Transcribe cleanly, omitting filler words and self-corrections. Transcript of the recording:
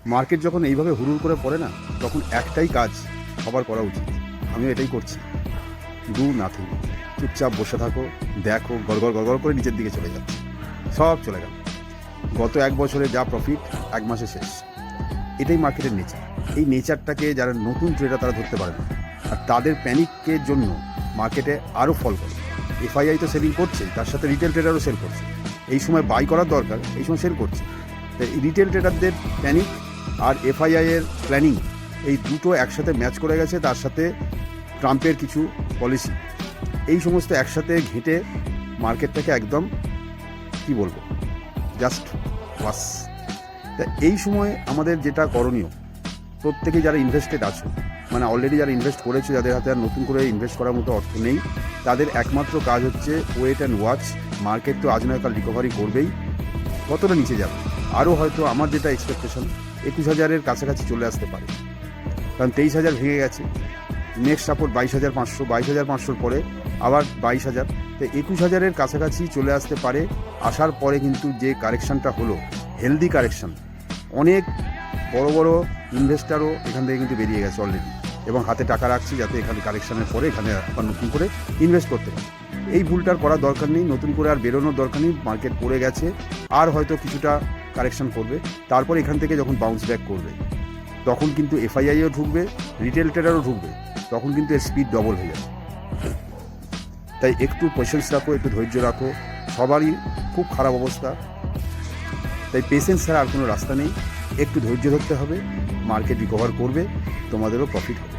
Market যখন এইভাবে হুড়ুর করে পড়ে না, তখন একটাই কাজ সবার করা উচিত, আমিও এটাই করছি, ডু নাথিং। চুপচাপ বসে থাকো, দেখো গড়গড় গড়গড় করে নিচের দিকে চলে যাচ্ছে, সব চলে গেল। গত 1 বছরে যা প্রফিট 1 মাসে শেষ। এটাই মার্কেটের নেচার। এই নেচারটাকে যারা নতুন ট্রেডার তারা ধরতে পারে না, আর তাদের প্যানিকের জন্য মার্কেটে আরও ফল করে। এফআইআই তো সেলিং করছে, তার সাথে রিটেল ট্রেডারও সেল করছে। এই সময় বাই করার দরকার, এই সময় সেল করছে। তাই রিটেল ট্রেডারদের প্যানিক আর এফআইআইয়ের প্ল্যানিং, এই দুটো একসাথে ম্যাচ করে গেছে। তার সাথে ট্রাম্পের কিছু পলিসি, এই সমস্ত একসাথে ঘেঁটে মার্কেটটাকে একদম কি বলবো, জাস্ট ওয়াস। তা এই সময় আমাদের যেটা করণীয়, প্রত্যেকেই যারা ইনভেস্টেড আছো, মানে অলরেডি যারা ইনভেস্ট করেছো, যাদের হাতে আর নতুন করে ইনভেস্ট করার মতো অর্থ নেই, তাদের একমাত্র কাজ হচ্ছে ওয়েট অ্যান্ড ওয়াচ। মার্কেট তো আজ নয় কাল রিকভারি করবেই। কতটা নিচে যাবে, আরও হয়তো আমার যেটা এক্সপেকটেশন 21,000-এর কাছাকাছি চলে আসতে পারে, কারণ 23,000 ভেঙে গেছে। নেক্সট সাপোর্ট 22,500, 22,500 পরে আবার 22,000, তো 21,000-এর কাছাকাছি চলে আসতে পারে। আসার পরে কিন্তু যে কারেকশানটা হলো, হেলদি কারেকশান, অনেক বড় বড় ইনভেস্টারও এখান থেকে কিন্তু বেরিয়ে গেছে অলরেডি, এবং হাতে টাকা রাখছি যাতে এখানে কারেকশানের পরে এখানে আবার নতুন করে ইনভেস্ট করতে পারে। এই ভুলটার করার দরকার নেই, নতুন করে আর বেরোনোর দরকার নেই। মার্কেট পড়ে গেছে, আর হয়তো কিছুটা কারেকশান করবে, তারপর এখান থেকে যখন বাউন্স ব্যাক করবে, তখন কিন্তু এফআইআইও ঢুকবে, রিটেল ট্রেডারও ঢুকবে, তখন কিন্তু এর স্পিড ডবল হয়ে যাবে। তাই একটু পেশেন্স রাখো, একটু ধৈর্য রাখো। সবারই খুব খারাপ অবস্থা, তাই পেশেন্স ছাড়া আর কোনো রাস্তা নেই। একটু ধৈর্য ধরতে হবে, মার্কেট রিকভার করবে, তোমাদেরও প্রফিট হবে।